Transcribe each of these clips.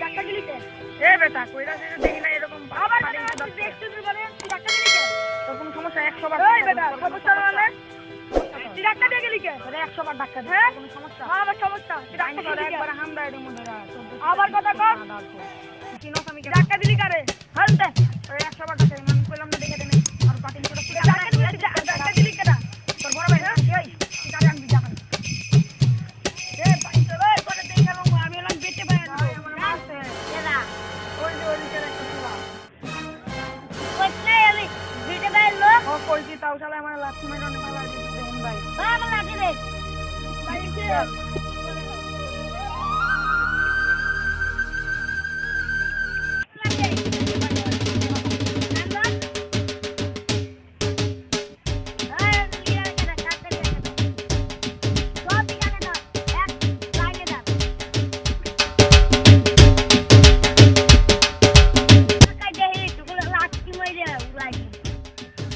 ধাক্কা দিলি কে? এ বেটা কইরা দেখি না এরকম আবার দেখতে দিবারে ধাক্কা দিলি কে? তোর কোনো সমস্যা 100 বার ওই বেটা সমস্যা মানে তুই ধাক্কা দিয়ে গেলি কে? 100 বার ধাক্কা দে হ্যাঁ? কোনো সমস্যা আবার সমস্যা তুই ধাক্কা দিলি কে? একবার হামদা এর মধ্যে আবার কথা কর। চিনোস আমি ধাক্কা দিলি কারে? হালতে ওই 100 বার ধাক্কা আমি কইলাম না দেখে দেনে আর পাটি নিয়ে ধাক্কা দিলি কেডা? তোর বড় ভাই এই গাড়ি আনবি যা এ ভাই তো ওই করে দেই গেল আমি এলাম বেটে ভাই আমার মারছে কেডা? ওই যে ওই যে একটা কইতে আমি বেটে ভাই লোক ও কইছি তাও শালা আমার লাঠি মেরে অনেক ভালো লাগে দেন ভাই আমার লাঠি দে ভাই কি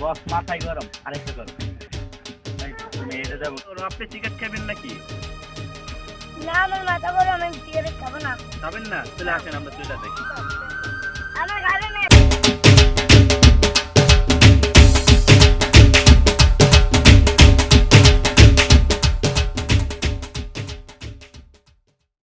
বস মাথায় গরম আরেকটু গরম তুমি এটা দেবো আপনি চিকেন খাবেন নাকি না আমার মাথা গরম আমি বিয়ে খাবো না খাবেন না চলে আসেন আমরা চলে দেখি